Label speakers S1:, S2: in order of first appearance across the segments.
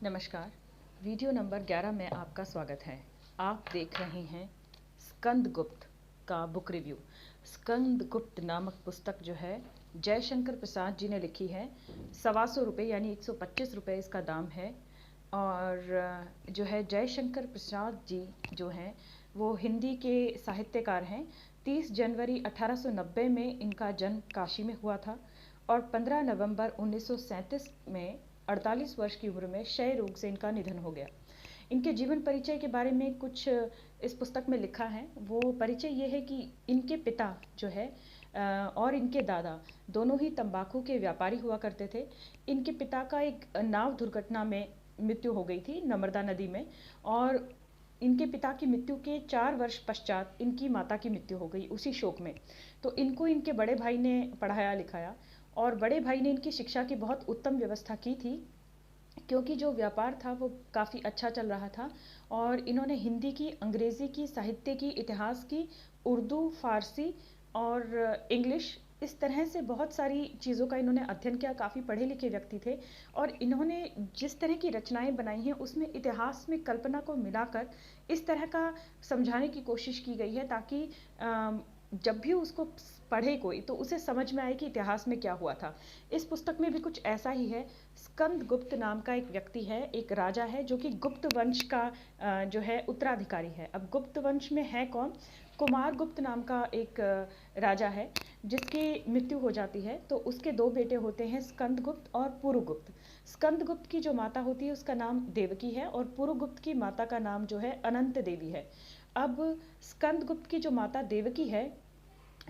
S1: नमस्कार। Video number 11 में आपका स्वागत है। आप देख रहे हैं स्कंदगुप्त का बुक रिव्यू। स्कंदगुप्त नामक पुस्तक जो है जयशंकर प्रसाद जी ने लिखी है। 125 रुपये यानी 125 रुपये इसका दाम है। और जो है जयशंकर प्रसाद जी जो हैं वो हिंदी के साहित्यकार हैं। 30 जनवरी 1890 में इनका जन्म काशी में हुआ था और 15 नवंबर 1937 में 48 वर्ष की उम्र में क्षय रोग से इनका निधन हो गया। इनके जीवन परिचय के बारे में कुछ इस पुस्तक में लिखा है। वो परिचय ये है कि इनके पिता जो है और इनके दादा दोनों ही तंबाकू के व्यापारी हुआ करते थे। इनके पिता का एक नाव दुर्घटना में मृत्यु हो गई थी नर्मदा नदी में, और इनके पिता की मृत्यु के 4 वर्ष पश्चात इनकी माता की मृत्यु हो गई उसी शोक में। तो इनको इनके बड़े भाई ने पढ़ाया लिखाया और बड़े भाई ने इनकी शिक्षा की बहुत उत्तम व्यवस्था की थी, क्योंकि जो व्यापार था वो काफ़ी अच्छा चल रहा था। और इन्होंने हिंदी की, अंग्रेज़ी की, साहित्य की, इतिहास की, उर्दू, फ़ारसी और इंग्लिश, इस तरह से बहुत सारी चीज़ों का इन्होंने अध्ययन किया। काफ़ी पढ़े लिखे व्यक्ति थे और इन्होंने जिस तरह की रचनाएं बनाई हैं उसमें इतिहास में कल्पना को मिलाकर इस तरह का समझाने की कोशिश की गई है ताकि जब भी उसको पढ़े कोई तो उसे समझ में आए कि इतिहास में क्या हुआ था। इस पुस्तक में भी कुछ ऐसा ही है। स्कंदगुप्त नाम का एक व्यक्ति है, एक राजा है जो कि गुप्त वंश का जो है उत्तराधिकारी है। अब गुप्त वंश में है कौन? कुमारगुप्त नाम का एक राजा है जिसकी मृत्यु हो जाती है। तो उसके 2 बेटे होते हैं, स्कंदगुप्त और पुरुगुप्त। स्कंदगुप्त की जो माता होती है उसका नाम देवकी है और पुरुगुप्त की माता का नाम जो है अनंत देवी है। अब स्कंदगुप्त की जो माता देवकी है,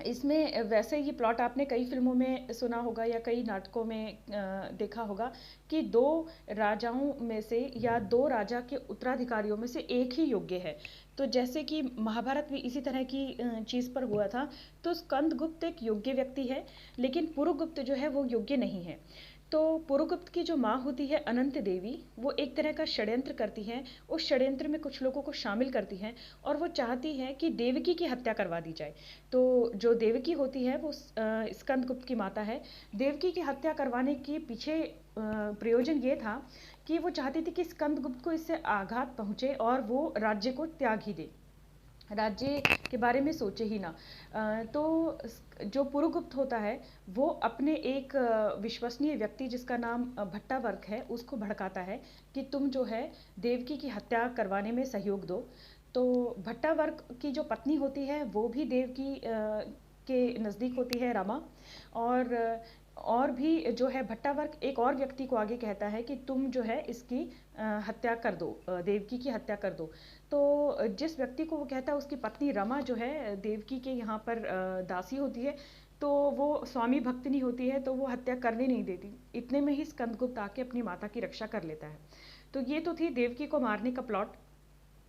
S1: इसमें वैसे ये प्लॉट आपने कई फिल्मों में सुना होगा या कई नाटकों में देखा होगा कि 2 राजाओं में से या 2 राजा के उत्तराधिकारियों में से एक ही योग्य है। तो जैसे कि महाभारत भी इसी तरह की चीज़ पर हुआ था। तो स्कंदगुप्त एक योग्य व्यक्ति है लेकिन पुरुगुप्त जो है वो योग्य नहीं है। तो पुरुगुप्त की जो माँ होती है अनंत देवी, वो एक तरह का षड्यंत्र करती हैं। उस षड्यंत्र में कुछ लोगों को शामिल करती हैं और वो चाहती हैं कि देवकी की हत्या करवा दी जाए। तो जो देवकी होती है वो स्कंदगुप्त की माता है। देवकी की हत्या करवाने के पीछे प्रयोजन ये था कि वो चाहती थी कि स्कंदगुप्त को इससे आघात पहुँचे और वो राज्य को त्याग ही दे, राज्य के बारे में सोचे ही ना। तो जो पुरुगुप्त होता है वो अपने एक विश्वसनीय व्यक्ति जिसका नाम भट्टावर्क है उसको भड़काता है कि तुम जो है देवकी की हत्या करवाने में सहयोग दो। तो भट्टावर्क की जो पत्नी होती है वो भी देवकी के नज़दीक होती है, रमा। और भी जो है भट्टावर्क एक और व्यक्ति को आगे कहता है कि तुम जो है इसकी हत्या कर दो, देवकी की हत्या कर दो। तो जिस व्यक्ति को वो कहता है उसकी पत्नी रमा जो है देवकी के यहाँ पर दासी होती है। तो वो स्वामी भक्तिनी होती है तो वो हत्या करने नहीं देती। इतने में ही स्कंदगुप्त आके अपनी माता की रक्षा कर लेता है। तो ये तो थी देवकी को मारने का प्लॉट।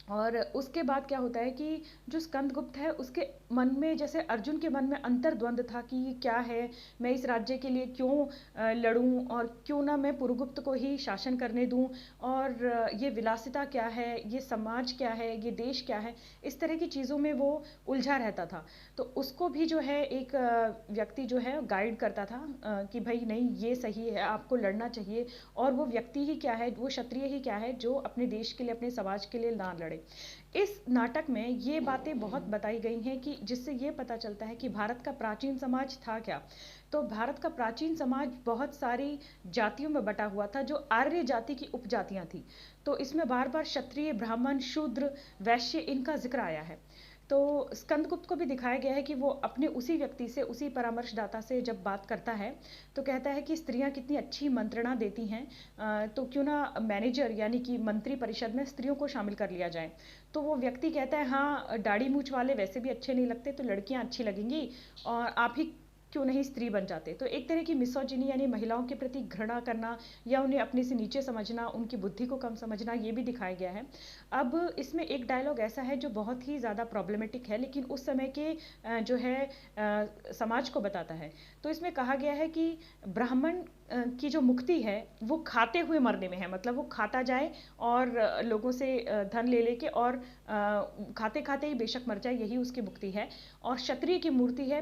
S1: और उसके बाद क्या होता है कि जो स्कंदगुप्त है उसके मन में, जैसे अर्जुन के मन में अंतर्द्वंद था कि ये क्या है, मैं इस राज्य के लिए क्यों लड़ूं और क्यों ना मैं पुरुगुप्त को ही शासन करने दूं, और ये विलासिता क्या है, ये समाज क्या है, ये देश क्या है, इस तरह की चीज़ों में वो उलझा रहता था। तो उसको भी जो है एक व्यक्ति जो है गाइड करता था कि भाई नहीं ये सही है, आपको लड़ना चाहिए। और वो व्यक्ति ही क्या है, वो क्षत्रिय ही क्या है जो अपने देश के लिए, अपने समाज के लिए ना लड़े। इस नाटक में ये बातें बहुत बताई गई हैं कि जिससे ये पता चलता है कि भारत का प्राचीन समाज था क्या। तो भारत का प्राचीन समाज बहुत सारी जातियों में बटा हुआ था जो आर्य जाति की उपजातियां थी। तो इसमें बार बार क्षत्रिय, ब्राह्मण, शूद्र, वैश्य इनका जिक्र आया है। तो स्कंदगुप्त को भी दिखाया गया है कि वो अपने उसी व्यक्ति से, उसी परामर्शदाता से जब बात करता है तो कहता है कि स्त्रियां कितनी अच्छी मंत्रणा देती हैं, तो क्यों ना मैनेजर यानी कि मंत्री परिषद में स्त्रियों को शामिल कर लिया जाए। तो वो व्यक्ति कहता है हाँ, दाढ़ी मूछ वाले वैसे भी अच्छे नहीं लगते तो लड़कियां अच्छी लगेंगी और आप ही क्यों नहीं स्त्री बन जाते। तो एक तरह की मिसोजिनी यानी महिलाओं के प्रति घृणा करना या उन्हें अपने से नीचे समझना, उनकी बुद्धि को कम समझना, ये भी दिखाया गया है। अब इसमें एक डायलॉग ऐसा है जो बहुत ही ज़्यादा प्रॉब्लमेटिक है लेकिन उस समय के जो है समाज को बताता है। तो इसमें कहा गया है कि ब्राह्मण की जो मुक्ति है वो खाते हुए मरने में है, मतलब वो खाता जाए और लोगों से धन ले लेके और खाते खाते ही बेशक मर जाए, यही उसकी मुक्ति है। और क्षत्रिय की मूर्ति है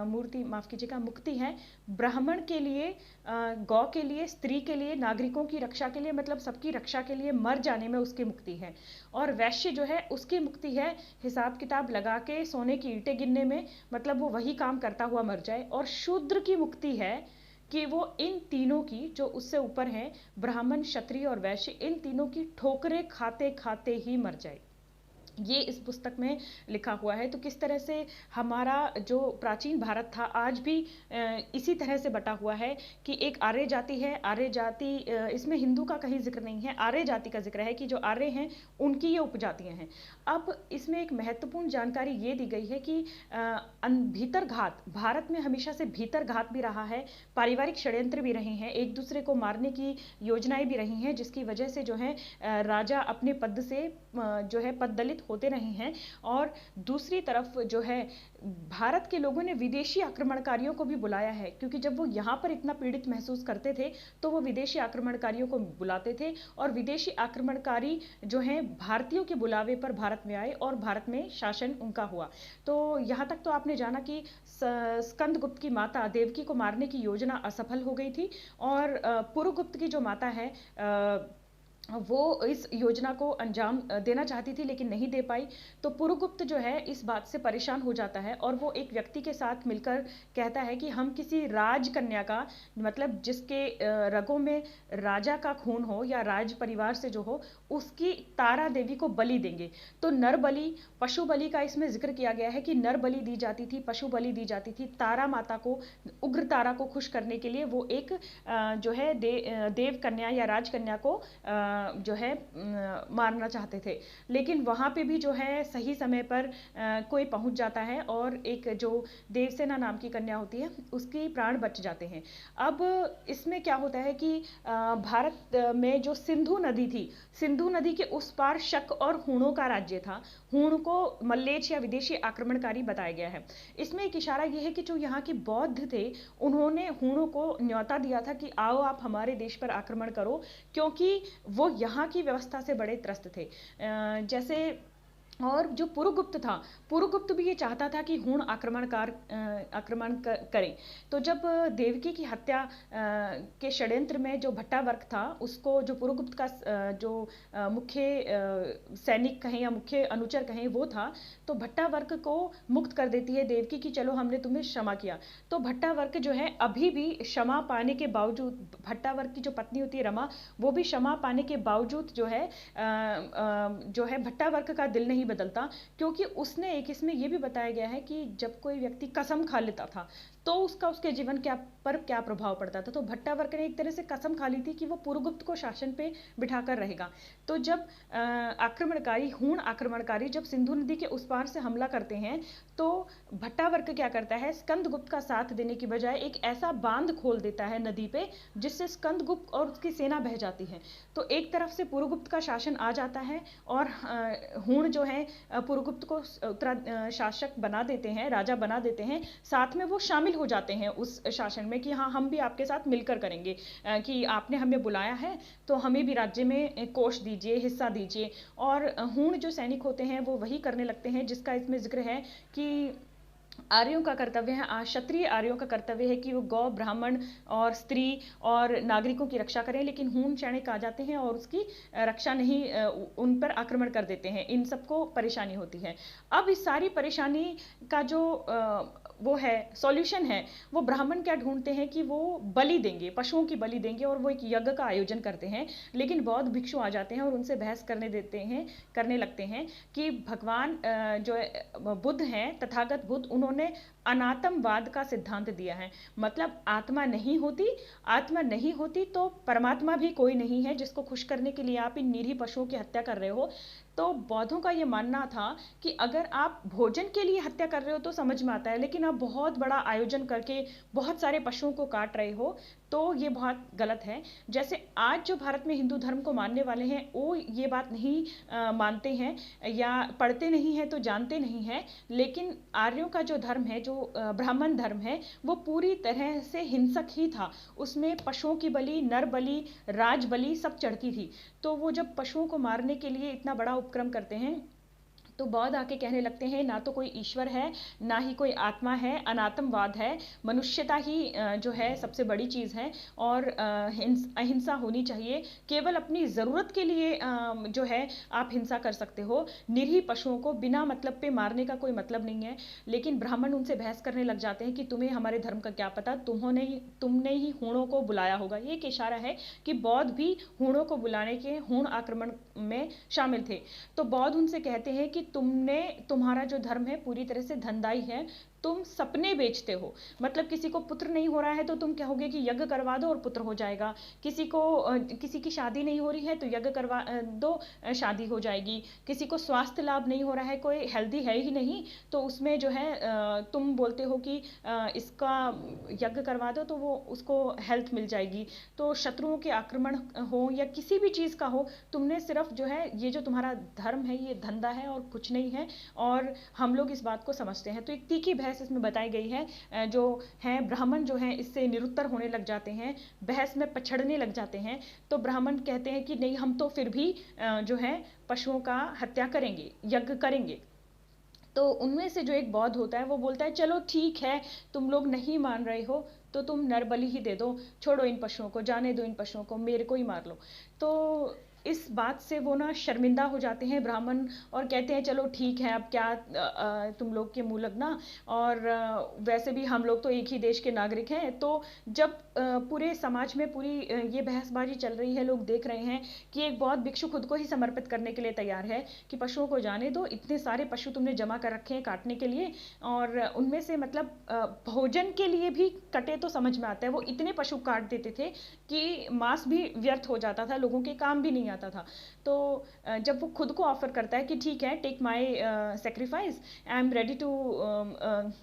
S1: मूर्ति माफ कीजिएगा मुक्ति है ब्राह्मण के लिए, गौ के लिए, स्त्री के लिए, नागरिकों की रक्षा के लिए, मतलब सबकी रक्षा के लिए मर जाने में उसकी मुक्ति है। और वैश्य जो है उसकी मुक्ति है हिसाब किताब लगा के सोने की ईंटें गिनने में, मतलब वो वही काम करता हुआ मर जाए। और शूद्र की मुक्ति है कि वो इन तीनों की, जो उससे ऊपर हैं ब्राह्मण, क्षत्रिय और वैश्य, इन तीनों की ठोकरें खाते खाते ही मर जाए। ये इस पुस्तक में लिखा हुआ है। तो किस तरह से हमारा जो प्राचीन भारत था आज भी इसी तरह से बटा हुआ है कि एक आर्य जाति है, आर्य जाति, इसमें हिंदू का कहीं जिक्र नहीं है, आर्य जाति का जिक्र है कि जो आर्य हैं उनकी ये उपजातियां हैं। अब इसमें एक महत्वपूर्ण जानकारी ये दी गई है कि भीतर घात, भारत में हमेशा से भीतर घात भी रहा है, पारिवारिक षड्यंत्र भी रहे हैं, एक दूसरे को मारने की योजनाएं भी रही हैं, जिसकी वजह से जो है राजा अपने पद से जो है पद दलित होते रहे हैं। और दूसरी तरफ जो है भारत के लोगों ने विदेशी आक्रमणकारियों को भी बुलाया है, क्योंकि जब वो यहाँ पर इतना पीड़ित महसूस करते थे तो वो विदेशी आक्रमणकारियों को बुलाते थे, और विदेशी आक्रमणकारी जो हैं भारतीयों के बुलावे पर भारत में आए और भारत में शासन उनका हुआ। तो यहाँ तक तो आपने जाना कि स्कंदगुप्त की माता देवकी को मारने की योजना असफल हो गई थी, और पुरुगुप्त की जो माता है वो इस योजना को अंजाम देना चाहती थी लेकिन नहीं दे पाई। तो पुरुगुप्त जो है इस बात से परेशान हो जाता है और वो एक व्यक्ति के साथ मिलकर कहता है कि हम किसी राजकन्या का, मतलब जिसके रगों में राजा का खून हो या राज परिवार से जो हो, उसकी तारा देवी को बलि देंगे। तो नर बलि, पशु बलि का इसमें जिक्र किया गया है कि नर बलि दी जाती थी, पशु बलि दी जाती थी। तारा माता को, उग्र तारा को खुश करने के लिए वो एक जो है देव कन्या या राजकन्या को जो है मारना चाहते थे। लेकिन वहाँ पे भी जो है सही समय पर कोई पहुँच जाता है और एक जो देवसेना नाम की कन्या होती है उसकी प्राण बच जाते हैं। अब इसमें क्या होता है कि भारत में जो सिंधु नदी थी, सिंधु नदी के उस पार शक और हूणों का राज्य था। हूण को मल्लेच्छ या विदेशी आक्रमणकारी बताया गया है। इसमें एक इशारा यह है कि जो यहाँ के बौद्ध थे उन्होंने हूणों को न्योता दिया था कि आओ आप हमारे देश पर आक्रमण करो, क्योंकि वो यहाँ की व्यवस्था से बड़े त्रस्त थे। जैसे और जो पुरुगुप्त था, पुरुगुप्त भी ये चाहता था कि हूण आक्रमण करें। तो जब देवकी की हत्या के षड्यंत्र में जो भट्टावर्क था, उसको जो पुरुगुप्त का जो मुख्य सैनिक कहें या मुख्य अनुचर कहें वो था, तो भट्टावर्क को मुक्त कर देती है देवकी कि चलो हमने तुम्हें क्षमा किया। तो भट्टावर्क जो है अभी भी क्षमा पाने के बावजूद, भट्टावर्क की जो पत्नी होती है रमा, वो भी क्षमा पाने के बावजूद जो है भट्टावर्क का दिल नहीं बदलता, क्योंकि उसने एक, इसमें यह भी बताया गया है कि जब कोई व्यक्ति कसम खा लेता था तो उसके जीवन पर क्या प्रभाव पड़ता था। तो भट्टावर्क ने एक तरह से कसम खा ली थी कि वो पुरुगुप्त को शासन पे बिठाकर रहेगा। तो जब हूण आक्रमणकारी जब सिंधु नदी के उस पार से हमला करते हैं तो भट्टावर्क क्या करता है, स्कंदगुप्त का साथ देने की बजाय एक ऐसा बांध खोल देता है नदी पे जिससे स्कंदगुप्त और उसकी सेना बह जाती है। तो एक तरफ से पुरुगुप्त का शासन आ जाता है और हूण जो है पुरुगुप्त को शासक बना देते हैं, राजा बना देते हैं, साथ में वो शामिल हो जाते हैं उस शासन में कि हाँ हम भी आपके साथ मिलकर करेंगे, कि आपने हमें बुलाया है तो हमें भी राज्य में कोष दीजिए, हिस्सा दीजिए। और हूण जो सैनिक होते हैं वो वही करने लगते हैं जिसका इसमें जिक्र है कि आर्यों का कर्तव्य है, क्षत्रिय आर्यों का कर्तव्य है कि वो गौ, ब्राह्मण और स्त्री और नागरिकों की रक्षा करें। लेकिन हूण सैनिक आ जाते हैं और उसकी रक्षा नहीं, उन पर आक्रमण कर देते हैं। इन सबको परेशानी होती है। अब इस सारी परेशानी का जो वो है सॉल्यूशन है, वो ब्राह्मण क्या ढूंढते हैं कि वो बलि देंगे, पशुओं की बलि देंगे और वो एक यज्ञ का आयोजन करते हैं। लेकिन बौद्ध भिक्षु आ जाते हैं और उनसे बहस करने लगते हैं कि भगवान जो बुद्ध हैं, तथागत बुद्ध, उन्होंने अनात्मवाद का सिद्धांत दिया है। मतलब आत्मा नहीं होती तो परमात्मा भी कोई नहीं है जिसको खुश करने के लिए आप इन निरीह पशुओं की हत्या कर रहे हो। तो बौद्धों का ये मानना था कि अगर आप भोजन के लिए हत्या कर रहे हो तो समझ में आता है, लेकिन आप बहुत बड़ा आयोजन करके बहुत सारे पशुओं को काट रहे हो तो ये बहुत गलत है। जैसे आज जो भारत में हिंदू धर्म को मानने वाले हैं वो ये बात नहीं मानते हैं या पढ़ते नहीं हैं तो जानते नहीं हैं, लेकिन आर्यों का जो धर्म है, जो ब्राह्मण धर्म है, वो पूरी तरह से हिंसक ही था। उसमें पशुओं की बलि, नर बलि, राज बलि सब चढ़ती थी। तो वो जब पशुओं को मारने के लिए इतना बड़ा उपक्रम करते हैं तो बौद्ध आके कहने लगते हैं ना तो कोई ईश्वर है, ना ही कोई आत्मा है, अनात्मवाद है, मनुष्यता ही जो है सबसे बड़ी चीज़ है और अहिंसा होनी चाहिए। केवल अपनी ज़रूरत के लिए जो है आप हिंसा कर सकते हो, निरीह पशुओं को बिना मतलब पे मारने का कोई मतलब नहीं है। लेकिन ब्राह्मण उनसे बहस करने लग जाते हैं कि तुम्हें हमारे धर्म का क्या पता, तुमने ही हूणों को बुलाया होगा। ये एक इशारा है कि बौद्ध भी हूणों को बुलाने के, हूण आक्रमण में शामिल थे। तो बौद्ध उनसे कहते हैं कि तुम्हारा जो धर्म है पूरी तरह से धंधाई है, तुम सपने बेचते हो। मतलब किसी को पुत्र नहीं हो रहा है तो तुम कहोगे कि यज्ञ करवा दो और पुत्र हो जाएगा, किसी की शादी नहीं हो रही है तो यज्ञ करवा दो, शादी हो जाएगी, किसी को स्वास्थ्य लाभ नहीं हो रहा है, कोई हेल्दी है ही नहीं, तो उसमें जो है तुम बोलते हो कि इसका यज्ञ करवा दो तो वो उसको हेल्थ मिल जाएगी। तो शत्रुओं के आक्रमण हो या किसी भी चीज़ का हो, तुमने सिर्फ जो है ये जो तुम्हारा धर्म है ये धंधा है और कुछ नहीं है, और हम लोग इस बात को समझते हैं। तो एक तीखी बहस इसमें बताई गई है। जो हैं ब्राह्मण जो हैं इससे निरुत्तर होने लग जाते हैं, बहस में पछड़ने लग जाते हैं। तो ब्राह्मण कहते हैं कि नहीं, हम तो फिर भी जो है पशुओं का हत्या करेंगे, यज्ञ करेंगे। तो उनमें से जो एक बौद्ध होता है वो बोलता है चलो ठीक है, तुम लोग नहीं मान रहे हो तो तुम नरबलि ही दे दो, छोड़ो इन पशुओं को, जाने दो इन पशुओं को, मेरे को ही मार लो। तो इस बात से वो ना शर्मिंदा हो जाते हैं ब्राह्मण और कहते हैं चलो ठीक है, अब क्या तुम लोग के मुंह लगना, और वैसे भी हम लोग तो एक ही देश के नागरिक हैं। तो जब पूरे समाज में पूरी ये बहसबाजी चल रही है, लोग देख रहे हैं कि एक बौद्ध भिक्षु खुद को ही समर्पित करने के लिए तैयार है कि पशुओं को जाने दो, इतने सारे पशु तुमने जमा कर रखे हैं काटने के लिए, और उनमें से मतलब भोजन के लिए भी कटे तो समझ में आता है, वो इतने पशु काट देते थे कि मांस भी व्यर्थ हो जाता था, लोगों के काम भी नहीं आता था। तो जब वो खुद को ऑफर करता है कि ठीक है, take my sacrifice, I am ready to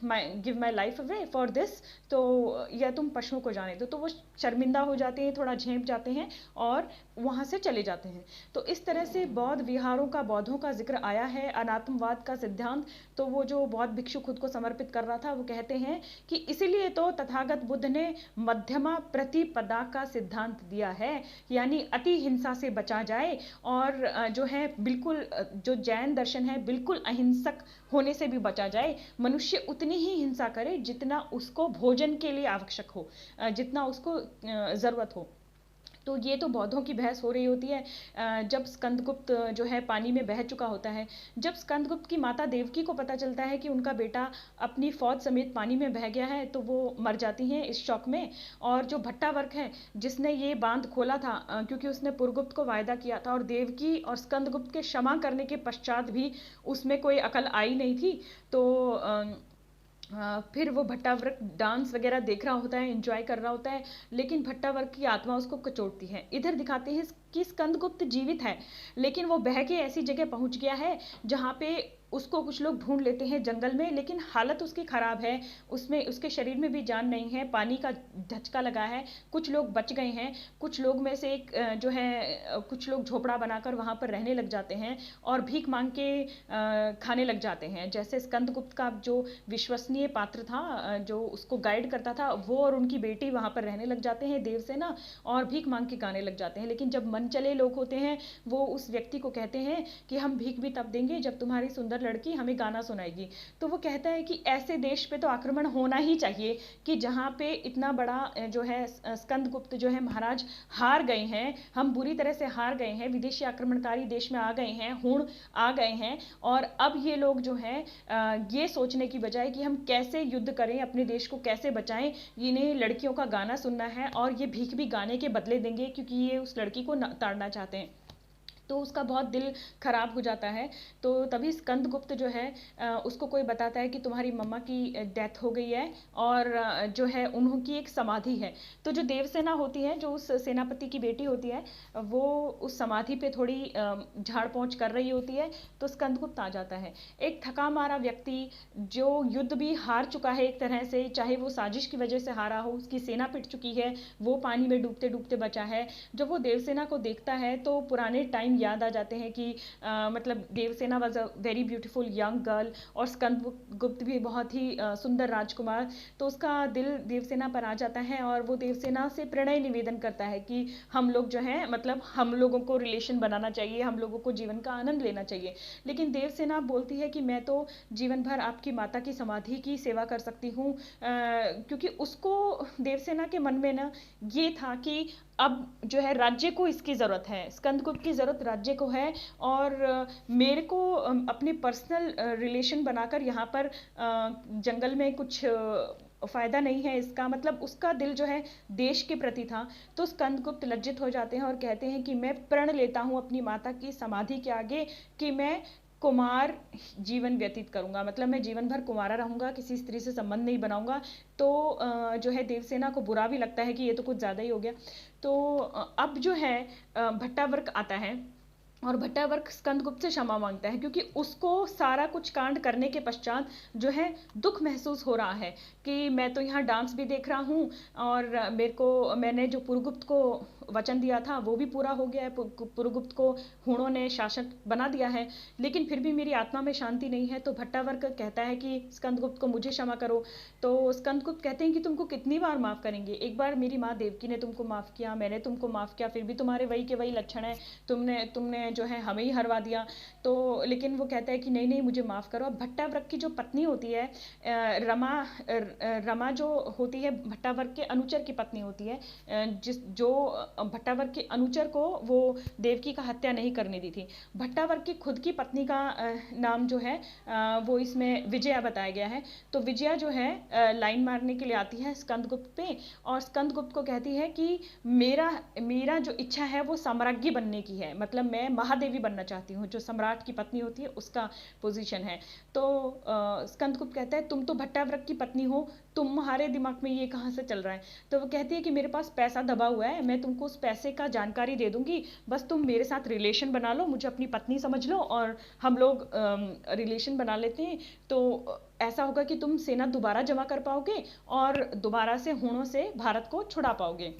S1: give my life away for this, तो या तुम पशुओं को जाने दो, तो वो शर्मिंदा हो जाते हैं, थोड़ा झेप जाते हैं और वहाँ से चले जाते हैं। तो इस तरह से बौद्ध विहारों का, बौद्धों का जिक्र आया है, अनात्मवाद का सिद्धांत। तो वो जो बौद्ध भिक्षु खुद को समर्पित कर रहा था वो कहते हैं कि इसीलिए तो तथागत बुद्ध ने मध्यमा प्रतिपदा का सिद्धांत दिया है, यानी अति हिंसा से बचा जाए, और जो है बिल्कुल जो जैन दर्शन है बिल्कुल अहिंसक होने से भी बचा जाए। मनुष्य उतनी ही हिंसा करे जितना उसको भोजन के लिए आवश्यक हो, जितना उसको ज़रूरत हो। तो ये तो बौद्धों की बहस हो रही होती है। जब स्कंदगुप्त जो है पानी में बह चुका होता है, जब स्कंदगुप्त की माता देवकी को पता चलता है कि उनका बेटा अपनी फौज समेत पानी में बह गया है, तो वो मर जाती हैं इस शौक में। और जो भट्टावर्क है जिसने ये बांध खोला था, क्योंकि उसने पुरगुप्त को वायदा किया था, और देवकी और स्कंदगुप्त के क्षमा करने के पश्चात भी उसमें कोई अकल आई नहीं थी, तो फिर वो भट्टावर्क डांस वगैरह देख रहा होता है, एंजॉय कर रहा होता है, लेकिन भट्टावर्क की आत्मा उसको कचोटती है। इधर दिखाते हैं कि स्कंदगुप्त जीवित है, लेकिन वो बह के ऐसी जगह पहुंच गया है जहाँ पे उसको कुछ लोग ढूंढ लेते हैं जंगल में, लेकिन हालत उसकी ख़राब है, उसमें उसके शरीर में भी जान नहीं है, पानी का धचका लगा है। कुछ लोग बच गए हैं, कुछ लोग में से एक जो है कुछ लोग झोपड़ा बनाकर वहाँ पर रहने लग जाते हैं और भीख मांग के खाने लग जाते हैं। जैसे स्कंदगुप्त का जो विश्वसनीय पात्र था, जो उसको गाइड करता था, वो और उनकी बेटी वहाँ पर रहने लग जाते हैं देवसेना, और भीख मांग के गाने लग जाते हैं। लेकिन जब मन चले लोग होते हैं, वो उस व्यक्ति को कहते हैं कि हम भीख भी तब देंगे जब तुम्हारी सुंदर लड़की हमें गाना सुनाएगी। तो वो कहता है कि ऐसे देश पे तो आक्रमण होना ही चाहिए कि जहाँ पे इतना बड़ा जो है स्कंदगुप्त जो है महाराज हार गए हैं, हम बुरी तरह से हार गए हैं, विदेशी आक्रमणकारी देश में आ गए हैं, हूण आ गए हैं, और अब ये लोग जो हैं ये सोचने की बजाय कि हम कैसे युद्ध करें, अपने देश को कैसे बचाएं, इन्हें लड़कियों का गाना सुनना है और ये भीख भी गाने के बदले देंगे, क्योंकि ये उस लड़की को ताड़ना चाहते हैं। तो उसका बहुत दिल खराब हो जाता है। तो तभी स्कंदगुप्त जो है उसको कोई बताता है कि तुम्हारी मम्मा की डेथ हो गई है और जो है उन्होंने एक समाधि है। तो जो देवसेना होती है, जो उस सेनापति की बेटी होती है, वो उस समाधि पे थोड़ी झाड़ पोंछ कर रही होती है। तो स्कंदगुप्त आ जाता है, एक थका मारा व्यक्ति जो युद्ध भी हार चुका है एक तरह से, चाहे वो साजिश की वजह से हारा हो, उसकी सेना पिट चुकी है, वो पानी में डूबते डूबते बचा है। जब वो देवसेना को देखता है तो पुराने टाइम याद आ जाते हैं कि मतलब Devsena was a very beautiful young girl और स्कंदगुप्त भी बहुत ही सुंदर राजकुमार। तो उसका दिल देवसेना पर आ जाता है और वो देवसेना से प्रणय निवेदन करता है कि हम लोग जो है, मतलब हम लोगों को रिलेशन बनाना चाहिए, हम लोगों को जीवन का आनंद लेना चाहिए। लेकिन देवसेना बोलती है कि मैं तो जीवन भर आपकी माता की समाधि की सेवा कर सकती हूँ, क्योंकि उसको देवसेना के मन में ना ये था कि अब जो है राज्य को इसकी ज़रूरत है, स्कंदगुप्त की ज़रूरत राज्य को है। और मेरे को अपने पर्सनल रिलेशन बनाकर यहाँ पर जंगल में कुछ फ़ायदा नहीं है इसका, मतलब उसका दिल जो है देश के प्रति था। तो स्कंदगुप्त लज्जित हो जाते हैं और कहते हैं कि मैं प्रण लेता हूँ अपनी माता की समाधि के आगे कि मैं कुमार जीवन व्यतीत करूंगा, मतलब मैं जीवन भर कुमारा रहूंगा, किसी स्त्री से संबंध नहीं बनाऊंगा। तो जो है देवसेना को बुरा भी लगता है कि ये तो कुछ ज़्यादा ही हो गया। तो अब जो है भट्टावर्क आता है और भट्टावर्क स्कंदगुप्त से क्षमा मांगता है, क्योंकि उसको सारा कुछ कांड करने के पश्चात जो है दुख महसूस हो रहा है कि मैं तो यहाँ डांस भी देख रहा हूँ और मैंने जो पुरुगुप्त को वचन दिया था वो भी पूरा हो गया है, पुरुगुप्त को हूणों ने शासक बना दिया है, लेकिन फिर भी मेरी आत्मा में शांति नहीं है। तो भट्टावर्क कहता है कि स्कंदगुप्त को मुझे क्षमा करो। तो स्कंदगुप्त कहते हैं कि तुमको कितनी बार माफ़ करेंगे, एक बार मेरी माँ देवकी ने तुमको माफ़ किया, मैंने तुमको माफ़ किया, फिर भी तुम्हारे वही के वही लक्षण है, तुमने तुमने जो है हमें ही हरवा दिया। तो लेकिन वो कहता है कि नहीं नहीं मुझे माफ़ करो। अब भट्टावर्क की जो पत्नी होती है रमा जो होती है भट्टावर्क के अनुचर की पत्नी होती है, जो भट्टावर्क के अनुचर को वो देवकी का हत्या नहीं करने दी थी। भट्टावर्क की खुद की पत्नी का नाम जो है वो इसमें विजया बताया गया है। तो विजया जो है लाइन मारने के लिए आती है स्कंदगुप्त पे और स्कंदगुप्त को कहती है कि मेरा जो इच्छा है वो साम्राज्ञी बनने की है, मतलब मैं महादेवी बनना चाहती हूँ, जो सम्राट की पत्नी होती है उसका पोजीशन है। तो स्कंदगुप्त कहता है तुम तो भट्टावर्क की पत्नी हो, तुम्हारे दिमाग में ये कहाँ से चल रहा है। तो वो कहती है कि मेरे पास पैसा दबा हुआ है, मैं तुमको उस पैसे का जानकारी दे दूंगी, बस तुम मेरे साथ रिलेशन बना लो, मुझे अपनी पत्नी समझ लो और हम लोग रिलेशन बना लेते हैं। तो ऐसा होगा कि तुम सेना दोबारा जमा कर पाओगे और दोबारा से हूणों से भारत को छुड़ा पाओगे।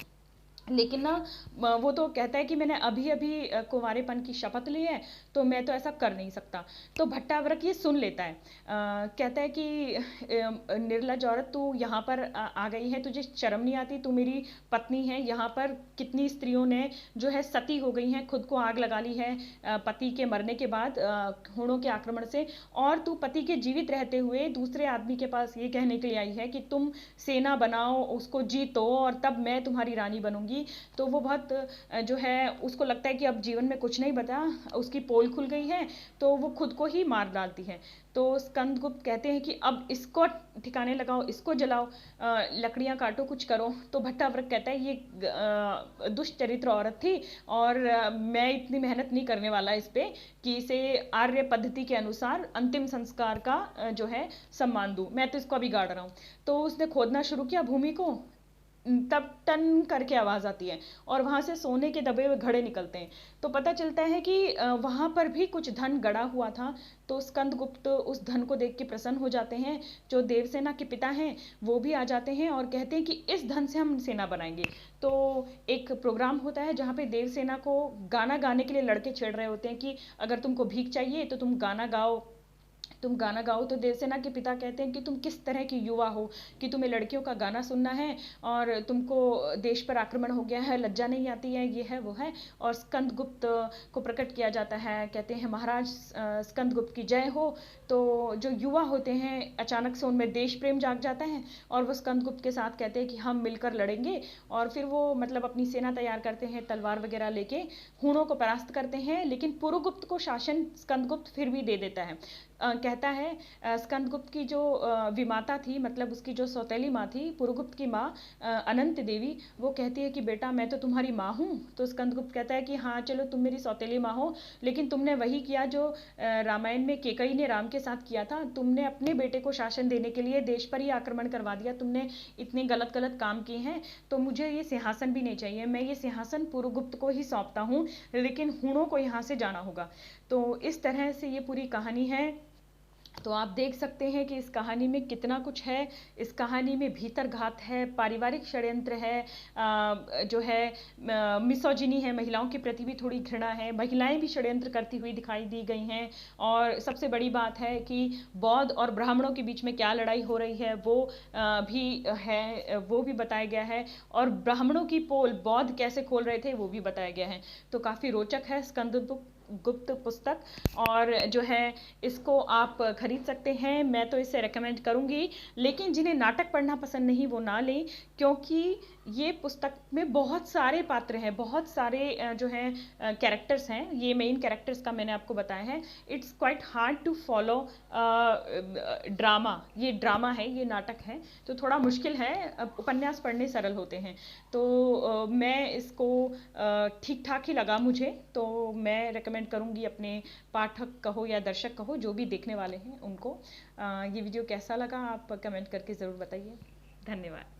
S1: लेकिन ना वो तो कहता है कि मैंने अभी अभी कुंवारेपन की शपथ ली है, तो मैं तो ऐसा कर नहीं सकता। तो भट्टावर्क ये सुन लेता है, कहता है कि निर्लज औरत तू यहाँ पर आ गई है, तुझे शर्म नहीं आती, तू मेरी पत्नी है, यहाँ पर कितनी स्त्रियों ने जो है सती हो गई हैं, खुद को आग लगा ली है पति के मरने के बाद हूणों के आक्रमण से, और तू पति के जीवित रहते हुए दूसरे आदमी के पास ये कहने के लिए आई है कि तुम सेना बनाओ, उसको जीतो और तब मैं तुम्हारी रानी बनूंगी। तो वो बहुत जो है उसको लगता है कि अब जीवन में कुछ नहीं बचा, उसकी पोल खुल गई है, तो वो खुद को ही मार डालती है। तो स्कंदगुप्त कहते हैं कि अब इसको ठिकाने लगाओ, इसको जलाओ, लकड़ियाँ काटो, कुछ करो। तो भट्टावर्क कहता है ये दुष्चरित्र औरत थी और मैं इतनी मेहनत नहीं करने वाला इस पे कि इसे आर्य पद्धति के अनुसार अंतिम संस्कार का जो है सम्मान दूं, मैं तो इसको अभी गाड़ रहा हूँ। तो उसने खोदना शुरू किया भूमि को, तब टन करके आवाज़ आती है और वहाँ से सोने के दबे हुए घड़े निकलते हैं। तो पता चलता है कि वहाँ पर भी कुछ धन गड़ा हुआ था। तो स्कंदगुप्त उस धन को देख के प्रसन्न हो जाते हैं। जो देवसेना के पिता हैं वो भी आ जाते हैं और कहते हैं कि इस धन से हम सेना बनाएंगे। तो एक प्रोग्राम होता है जहाँ पे देवसेना को गाना गाने के लिए लड़के छेड़ रहे होते हैं कि अगर तुमको भीख चाहिए तो तुम गाना गाओ, तुम गाना गाओ। तो देवसेना के पिता कहते हैं कि तुम किस तरह की युवा हो कि तुम्हें लड़कियों का गाना सुनना है और तुमको देश पर आक्रमण हो गया है, लज्जा नहीं आती है, ये है वो है। और स्कंदगुप्त को प्रकट किया जाता है, कहते हैं महाराज स्कंदगुप्त की जय हो। तो जो युवा होते हैं अचानक से उनमें देश प्रेम जाग जाता है और वो स्कंदगुप्त के साथ कहते हैं कि हम मिलकर लड़ेंगे। और फिर वो मतलब अपनी सेना तैयार करते हैं, तलवार वगैरह लेके हूणों को परास्त करते हैं। लेकिन पुरुगुप्त को शासन स्कंदगुप्त फिर भी दे देता है, कहता है स्कंदगुप्त की जो विमाता थी, मतलब उसकी जो सौतेली माँ थी, पुरुगुप्त की माँ अनंत देवी, वो कहती है कि बेटा मैं तो तुम्हारी माँ हूँ। तो स्कंदगुप्त कहता है कि हाँ चलो तुम मेरी सौतेली माँ हो, लेकिन तुमने वही किया जो रामायण में केकई ने राम के साथ किया था। तुमने अपने बेटे को शासन देने के लिए देश पर ही आक्रमण करवा दिया, तुमने इतने गलत गलत काम किए हैं, तो मुझे ये सिंहासन भी नहीं चाहिए, मैं ये सिंहासन पुरुगुप्त को ही सौंपता हूँ, लेकिन हूणों को यहाँ से जाना होगा। तो इस तरह से ये पूरी कहानी है। तो आप देख सकते हैं कि इस कहानी में कितना कुछ है। इस कहानी में भीतरघात है, पारिवारिक षड्यंत्र है, जो है मिसोजिनी है, महिलाओं के प्रति भी थोड़ी घृणा है, महिलाएं भी षड्यंत्र करती हुई दिखाई दी गई हैं। और सबसे बड़ी बात है कि बौद्ध और ब्राह्मणों के बीच में क्या लड़ाई हो रही है वो भी है, वो भी बताया गया है। और ब्राह्मणों की पोल बौद्ध कैसे खोल रहे थे वो भी बताया गया है। तो काफ़ी रोचक है स्कंदगुप्त पुस्तक, और जो है इसको आप खरीद सकते हैं। मैं तो इसे रेकमेंड करूंगी, लेकिन जिन्हें नाटक पढ़ना पसंद नहीं वो ना लें, क्योंकि ये पुस्तक में बहुत सारे पात्र हैं, बहुत सारे जो हैं कैरेक्टर्स हैं। ये मेन कैरेक्टर्स का मैंने आपको बताया है। It's quite hard to follow drama, ये ड्रामा है, ये नाटक है, तो थोड़ा मुश्किल है। उपन्यास पढ़ने सरल होते हैं। तो मैं इसको ठीक ठाक ही लगा मुझे, तो मैं रेकमेंड करूँगी अपने पाठक कहो या दर्शक कहो, जो भी देखने वाले हैं उनको। ये वीडियो कैसा लगा आप कमेंट करके ज़रूर बताइए। धन्यवाद।